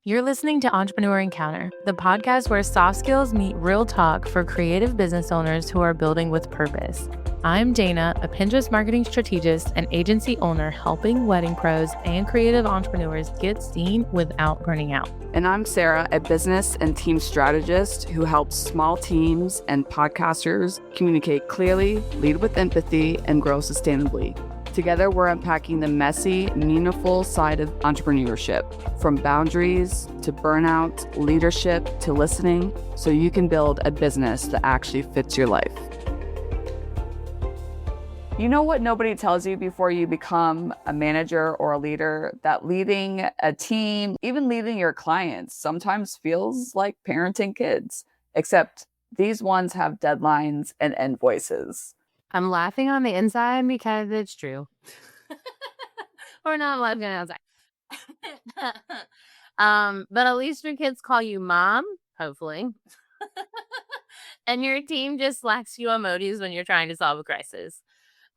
You're listening to Entrepreneur Encounter, the podcast where soft skills meet real talk for creative business owners who are building with purpose. I'm Dana, a Pinterest marketing strategist and agency owner helping wedding pros and creative entrepreneurs get seen without burning out. And I'm Sarah, a business and team strategist who helps small teams and podcasters communicate clearly, lead with empathy, and grow sustainably. Together, we're unpacking the messy, meaningful side of entrepreneurship, from boundaries to burnout, leadership to listening, so you can build a business that actually fits your life. You know what nobody tells you before you become a manager or a leader? That leading a team, even leading your clients, sometimes feels like parenting kids, except these ones have deadlines and invoices. I'm laughing on the inside because it's true. Or not laughing on the outside. But at least your kids call you mom, hopefully. And your team just slacks you emojis when you're trying to solve a crisis.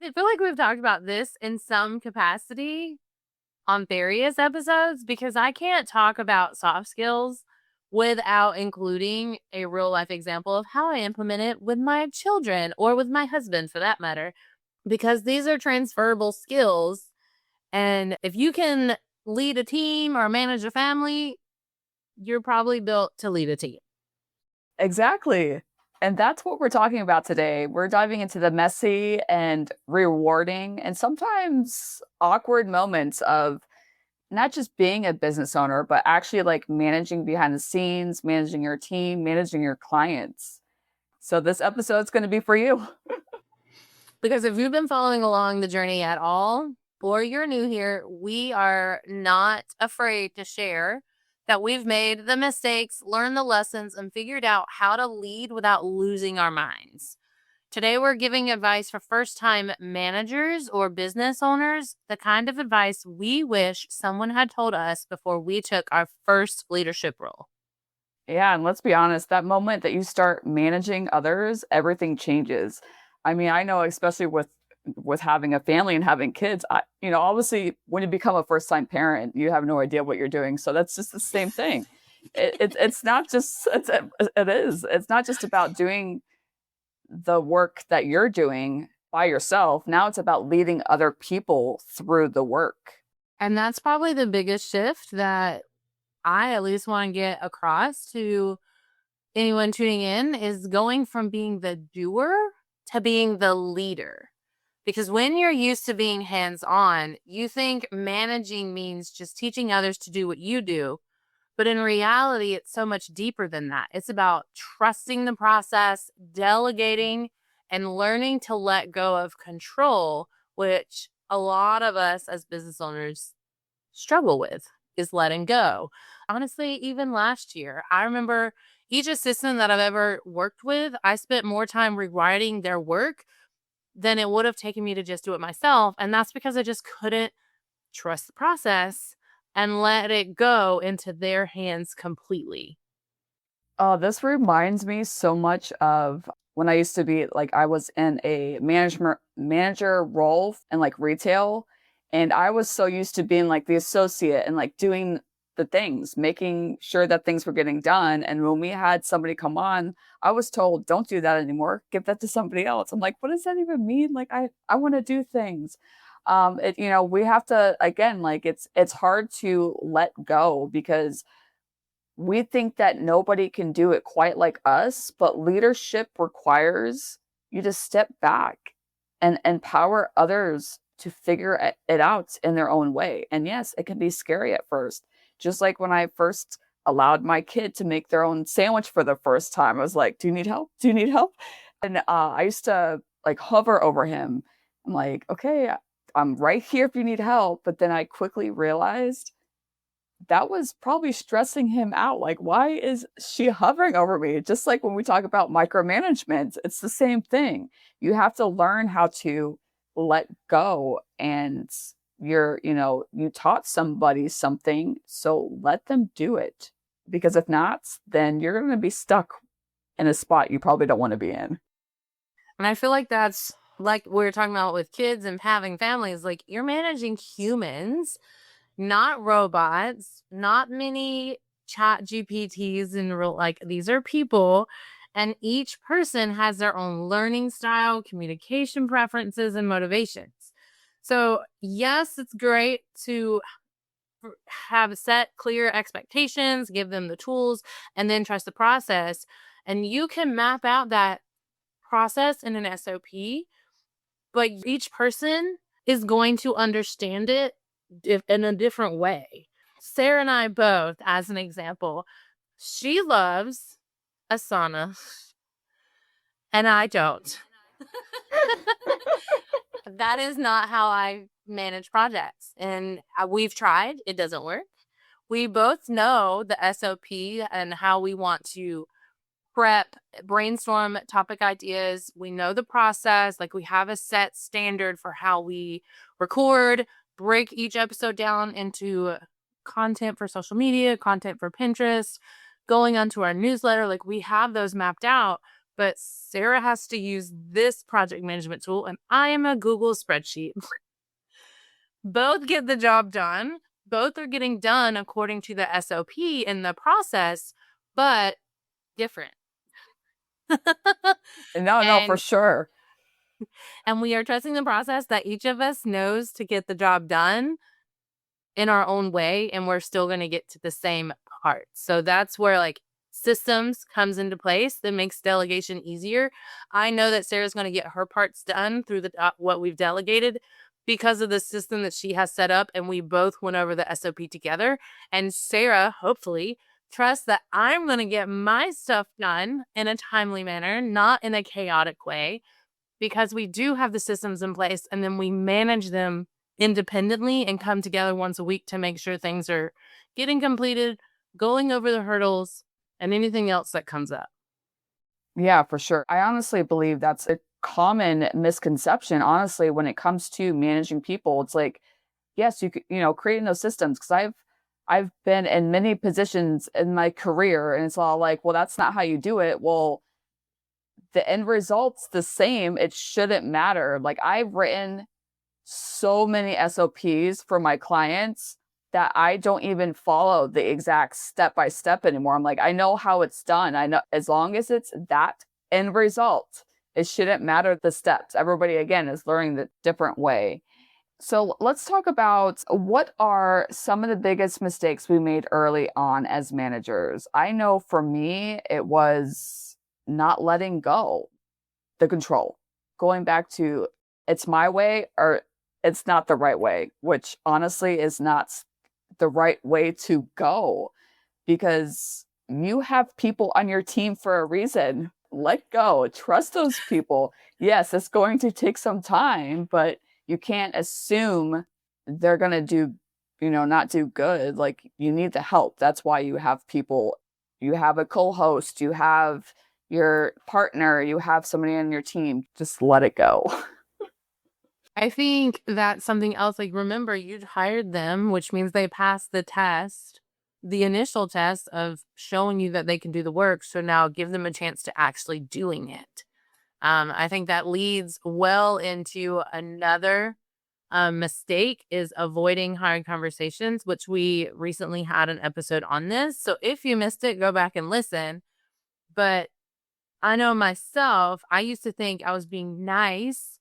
I feel like we've talked about this in some capacity on various episodes because I can't talk about soft skills without including a real life example of how I implement it with my children or with my husband for that matter, because these are transferable skills. And if you can lead a team or manage a family, you're probably built to lead a team. Exactly. And that's what we're talking about today. We're diving into the messy and rewarding and sometimes awkward moments of not just being a business owner, but actually like managing behind the scenes, managing your team, managing your clients. So this episode's going to be for you. Because if you've been following along the journey at all, or you're new here, we are not afraid to share that we've made the mistakes, learned the lessons, and figured out how to lead without losing our minds. Today, we're giving advice for first-time managers or business owners, the kind of advice we wish someone had told us before we took our first leadership role. Yeah, and let's be honest, that moment that you start managing others, everything changes. I mean, I know especially with having a family and having kids, obviously when you become a first-time parent, you have no idea what you're doing. So that's just the same thing. It's not just it's not just about doing the work that you're doing by yourself. Now it's about leading other people through the work. And that's probably the biggest shift that I at least want to get across to anyone tuning in, is going from being the doer to being the leader. Because when you're used to being hands-on, you think managing means just teaching others to do what you do. But in reality, it's so much deeper than that. It's about trusting the process, delegating, and learning to let go of control, which a lot of us as business owners struggle with, is letting go. Honestly, even last year, I remember each assistant that I've ever worked with, I spent more time rewriting their work than it would have taken me to just do it myself. And that's because I just couldn't trust the process and let it go into their hands completely. Oh, this reminds me so much of when I used to be like, I was in a manager role in like retail. And I was so used to being like the associate and like doing the things, making sure that things were getting done. And when we had somebody come on, I was told, don't do that anymore. Give that to somebody else. I'm like, what does that even mean? Like, I want to do things. We have to, again, like it's hard to let go because we think that nobody can do it quite like us, but leadership requires you to step back and empower others to figure it out in their own way. And yes, it can be scary at first. Just like when I first allowed my kid to make their own sandwich for the first time, I was like, do you need help? Do you need help? And I used to like hover over him. I'm like, okay, I'm right here if you need help. But then I quickly realized that was probably stressing him out. Like, why is she hovering over me? Just like when we talk about micromanagement, it's the same thing. You have to learn how to let go, and you taught somebody something, so let them do it. Because if not, then you're going to be stuck in a spot you probably don't want to be in. And I feel like that's like we were talking about with kids and having families, like you're managing humans, not robots, not many chat GPTs and real, like, these are people, and each person has their own learning style, communication preferences, and motivations. So, yes, it's great to have set clear expectations, give them the tools, and then trust the process. And you can map out that process in an SOP, but each person is going to understand it in a different way. Sarah and I both, as an example, she loves Asana and I don't. That is not how I manage projects. And we've tried, it doesn't work. We both know the SOP and how we want to prep, brainstorm topic ideas. We know the process. Like, we have a set standard for how we record, break each episode down into content for social media, content for Pinterest, going onto our newsletter. Like, we have those mapped out. But Sarah has to use this project management tool, and I am a Google spreadsheet. Both get the job done. Both are getting done according to the SOP in the process, but different. No, for and sure. and we are trusting the process that each of us knows to get the job done in our own way, and we're still going to get to the same part. So that's where, like, systems comes into place that makes delegation easier. I know that Sarah's going to get her parts done through the what we've delegated because of the system that she has set up, and we both went over the SOP together. And Sarah, hopefully, trusts that I'm going to get my stuff done in a timely manner, not in a chaotic way, because we do have the systems in place, and then we manage them independently and come together once a week to make sure things are getting completed, going over the hurdles, and anything else that comes up. Yeah, for sure. I honestly believe that's a common misconception, honestly, when it comes to managing people. It's like, yes, you could, creating those systems, because I've been in many positions in my career, and it's all like, well, that's not how you do it. Well, the end result's the same. It shouldn't matter. Like, I've written so many SOPs for my clients that I don't even follow the exact step by step anymore. I'm like, I know how it's done. I know, as long as it's that end result, it shouldn't matter the steps. Everybody, again, is learning the different way. So let's talk about, what are some of the biggest mistakes we made early on as managers. I know for me, it was not letting go the control, going back to, it's my way or it's not the right way, which honestly is not the right way to go, because you have people on your team for a reason. Let go, trust those people. Yes, it's going to take some time, but you can't assume they're going to do, not do good. Like, you need the help. That's why you have people. You have a co-host, you have your partner, you have somebody on your team. Just let it go. I think that's something else. Like, remember, you hired them, which means they passed the test, the initial test of showing you that they can do the work. So now give them a chance to actually doing it. I think that leads well into another mistake, is avoiding hard conversations, which we recently had an episode on this. So if you missed it, go back and listen. But I know myself, I used to think I was being nice,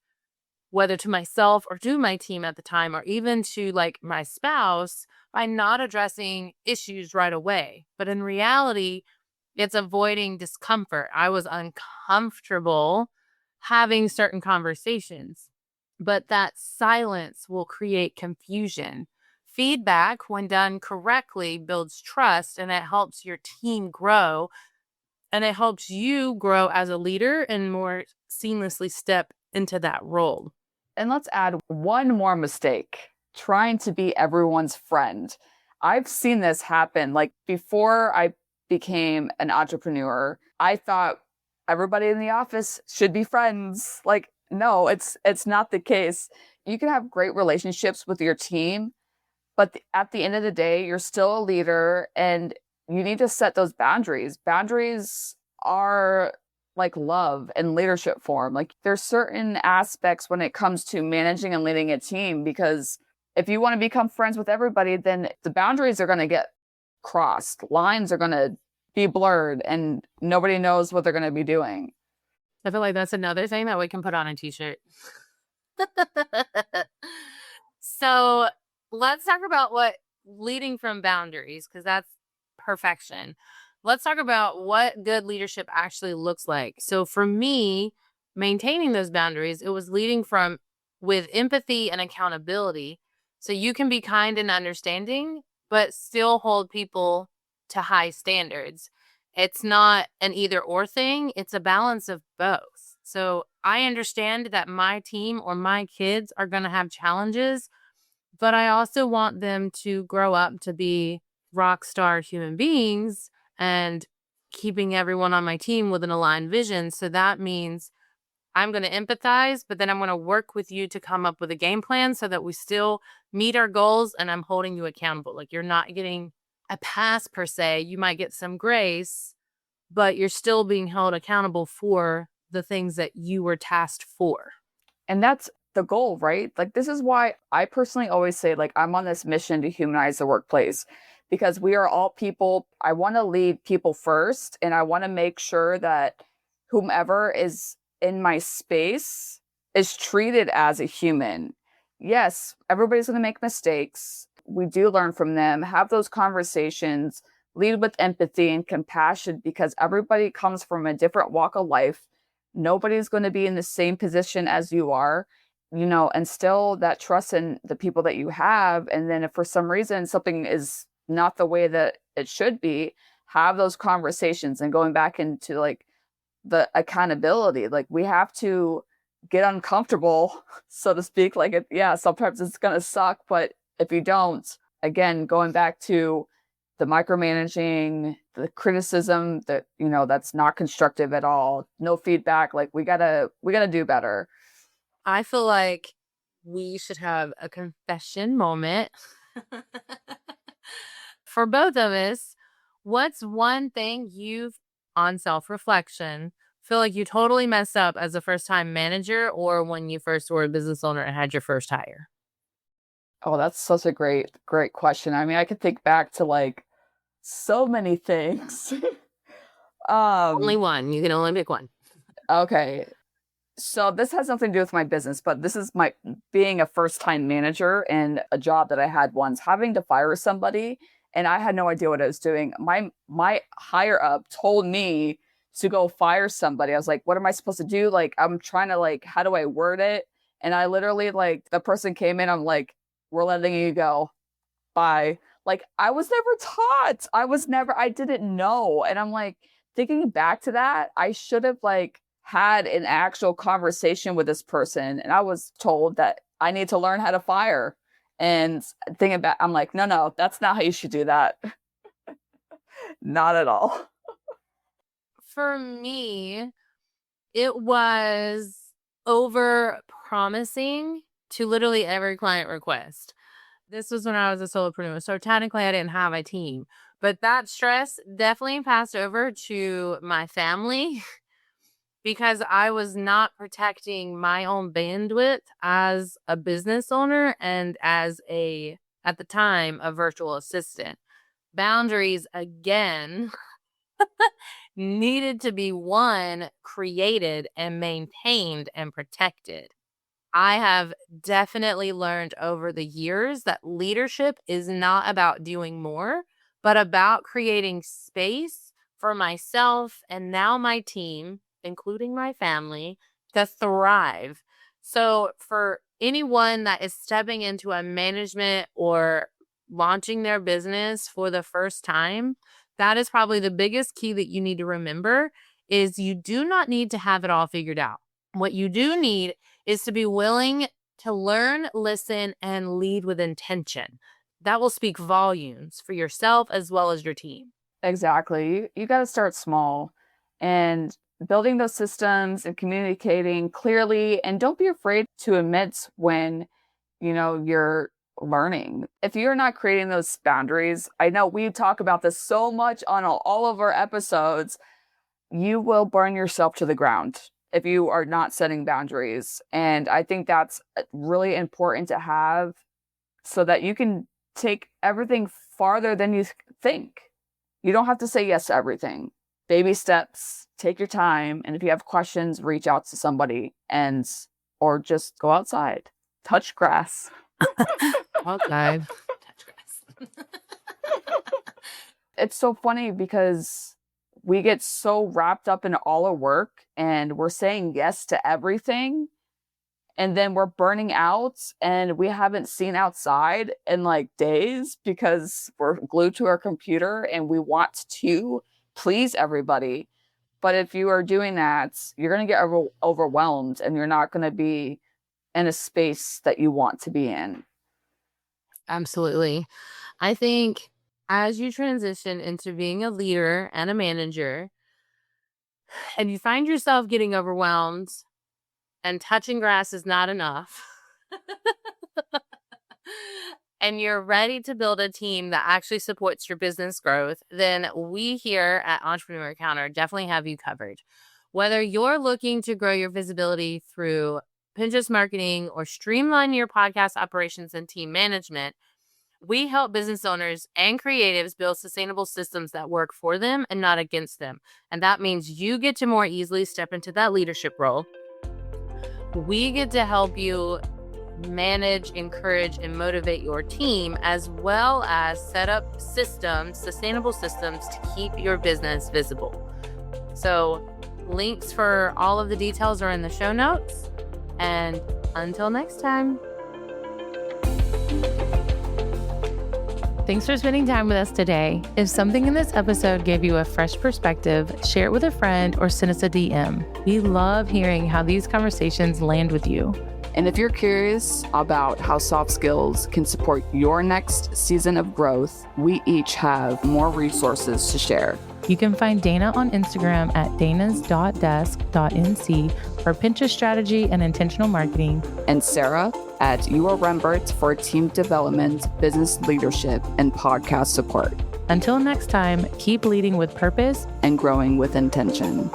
whether to myself or to my team at the time, or even to, like, my spouse, by not addressing issues right away. But in reality, it's avoiding discomfort. I was uncomfortable having certain conversations, but that silence will create confusion. Feedback, when done correctly, builds trust, and it helps your team grow, and it helps you grow as a leader and more seamlessly step into that role. And let's add one more mistake: trying to be everyone's friend. I've seen this happen. Like, before I became an entrepreneur, I thought everybody in the office should be friends. Like, no, it's not the case. You can have great relationships with your team, but at the end of the day, you're still a leader, and you need to set those boundaries. Boundaries are like love and leadership form. Like, there's certain aspects when it comes to managing and leading a team, because if you want to become friends with everybody, then the boundaries are going to get crossed. Lines are going to be blurred and nobody knows what they're going to be doing. I feel like that's another thing that we can put on a t-shirt. So let's talk about what leading from boundaries, because that's perfection. Let's talk about what good leadership actually looks like. So for me, maintaining those boundaries, it was leading from with empathy and accountability. So you can be kind and understanding, but still hold people to high standards. It's not an either or thing, it's a balance of both. So I understand that my team or my kids are going to have challenges, but I also want them to grow up to be rock star human beings and keeping everyone on my team with an aligned vision. So that means I'm going to empathize, but then I'm going to work with you to come up with a game plan so that we still meet our goals and I'm holding you accountable. Like, you're not getting a pass per se. You might get some grace, but you're still being held accountable for the things that you were tasked for. And that's the goal, right? Like, this is why I personally always say, like, I'm on this mission to humanize the workplace because we are all people. I want to lead people first, and I want to make sure that whomever is in my space is treated as a human. Yes, everybody's going to make mistakes. We do learn from them, have those conversations, lead with empathy and compassion because everybody comes from a different walk of life. Nobody's going to be in the same position as you are, instill that trust in the people that you have. And then if for some reason something is not the way that it should be, have those conversations and going back into like the accountability. Like, we have to get uncomfortable, so to speak. Like, sometimes it's going to suck, but if you don't, again, going back to the micromanaging, the criticism that, that's not constructive at all, no feedback, like we gotta do better. I feel like we should have a confession moment. For both of us, what's one thing you've, on self-reflection, feel like you totally messed up as a first-time manager or when you first were a business owner and had your first hire? Oh, that's such a great question. I mean, I could think back to like so many things. Only one. You can only pick one. Okay. So this has nothing to do with my business, but this is my being a first-time manager and a job that I had once, having to fire somebody, and I had no idea what I was doing. My higher up told me to go fire somebody. I was like, what am I supposed to do? Like, I'm trying to like, how do I word it? And I literally like the person came in, I'm like, we're letting you go. Bye. Like, I was never taught. I didn't know. And I'm like, thinking back to that, I should have like had an actual conversation with this person. And I was told that I need to learn how to fire. And thinking back, I'm like, no, that's not how you should do that. Not at all. For me, it was over promising to literally every client request. This was when I was a solopreneur. So technically I didn't have a team, but that stress definitely passed over to my family because I was not protecting my own bandwidth as a business owner and as at the time, a virtual assistant. Boundaries, again, needed to be created and maintained and protected. I have definitely learned over the years that leadership is not about doing more, but about creating space for myself and now my team, including my family, to thrive. So, for anyone that is stepping into a management or launching their business for the first time, that is probably the biggest key that you need to remember is you do not need to have it all figured out. What you do need is to be willing to learn, listen, and lead with intention. That will speak volumes for yourself as well as your team. Exactly. You got to start small and building those systems and communicating clearly. And don't be afraid to admit when, you're learning. If you're not creating those boundaries, I know we talk about this so much on all of our episodes, you will burn yourself to the ground if you are not setting boundaries. And I think that's really important to have so that you can take everything farther than you think. You don't have to say yes to everything. Baby steps, take your time. And if you have questions, reach out to somebody or just go outside, touch grass. Outside, touch grass. It's so funny because we get so wrapped up in all our work and we're saying yes to everything. And then we're burning out and we haven't seen outside in like days because we're glued to our computer and we want to please everybody. But if you are doing that, you're going to get overwhelmed and you're not going to be in a space that you want to be in. Absolutely. I think as you transition into being a leader and a manager, and you find yourself getting overwhelmed and touching grass is not enough, and you're ready to build a team that actually supports your business growth, then we here at Entrepreneur Encounter definitely have you covered. Whether you're looking to grow your visibility through Pinterest marketing or streamline your podcast operations and team management, we help business owners and creatives build sustainable systems that work for them and not against them. And that means you get to more easily step into that leadership role. We get to help you manage, encourage, and motivate your team, as well as set up systems, sustainable systems to keep your business visible. So links for all of the details are in the show notes. And until next time. Thanks for spending time with us today. If something in this episode gave you a fresh perspective, share it with a friend or send us a DM. We love hearing how these conversations land with you. And if you're curious about how soft skills can support your next season of growth, we each have more resources to share. You can find Dana on Instagram at danas.desk.nc for Pinterest strategy and intentional marketing. And Sarah at URembert for team development, business leadership, and podcast support. Until next time, keep leading with purpose and growing with intention.